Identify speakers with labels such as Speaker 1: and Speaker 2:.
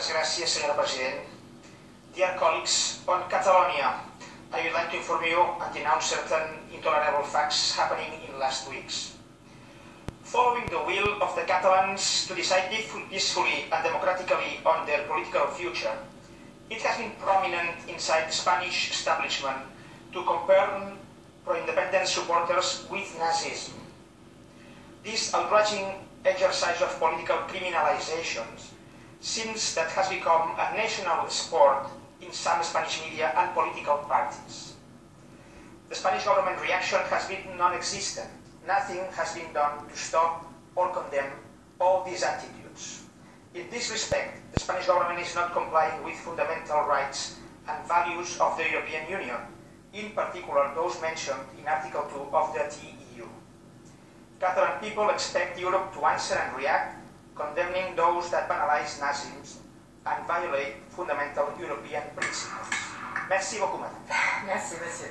Speaker 1: Moltes gràcies, senyora President. Dear colleagues, on Catalonia, I would like to inform you and denounce certain intolerable facts happening in last weeks. Following the will of the Catalans to decide peacefully and democratically on their political future, it has been prominent inside the Spanish establishment to compare pro-independence supporters with Nazism. This outraging exercise of political criminalization seems that has become a national sport in some Spanish media and political parties. The Spanish government reaction has been non-existent. Nothing has been done to stop or condemn all these attitudes. In this respect, the Spanish government is not complying with fundamental rights and values of the European Union, in particular those mentioned in Article 2 of the TEU. Catalan people expect Europe to answer and react, condemning those that banalize Nazism and violate fundamental European principles. Merci beaucoup, madame.
Speaker 2: Merci, monsieur.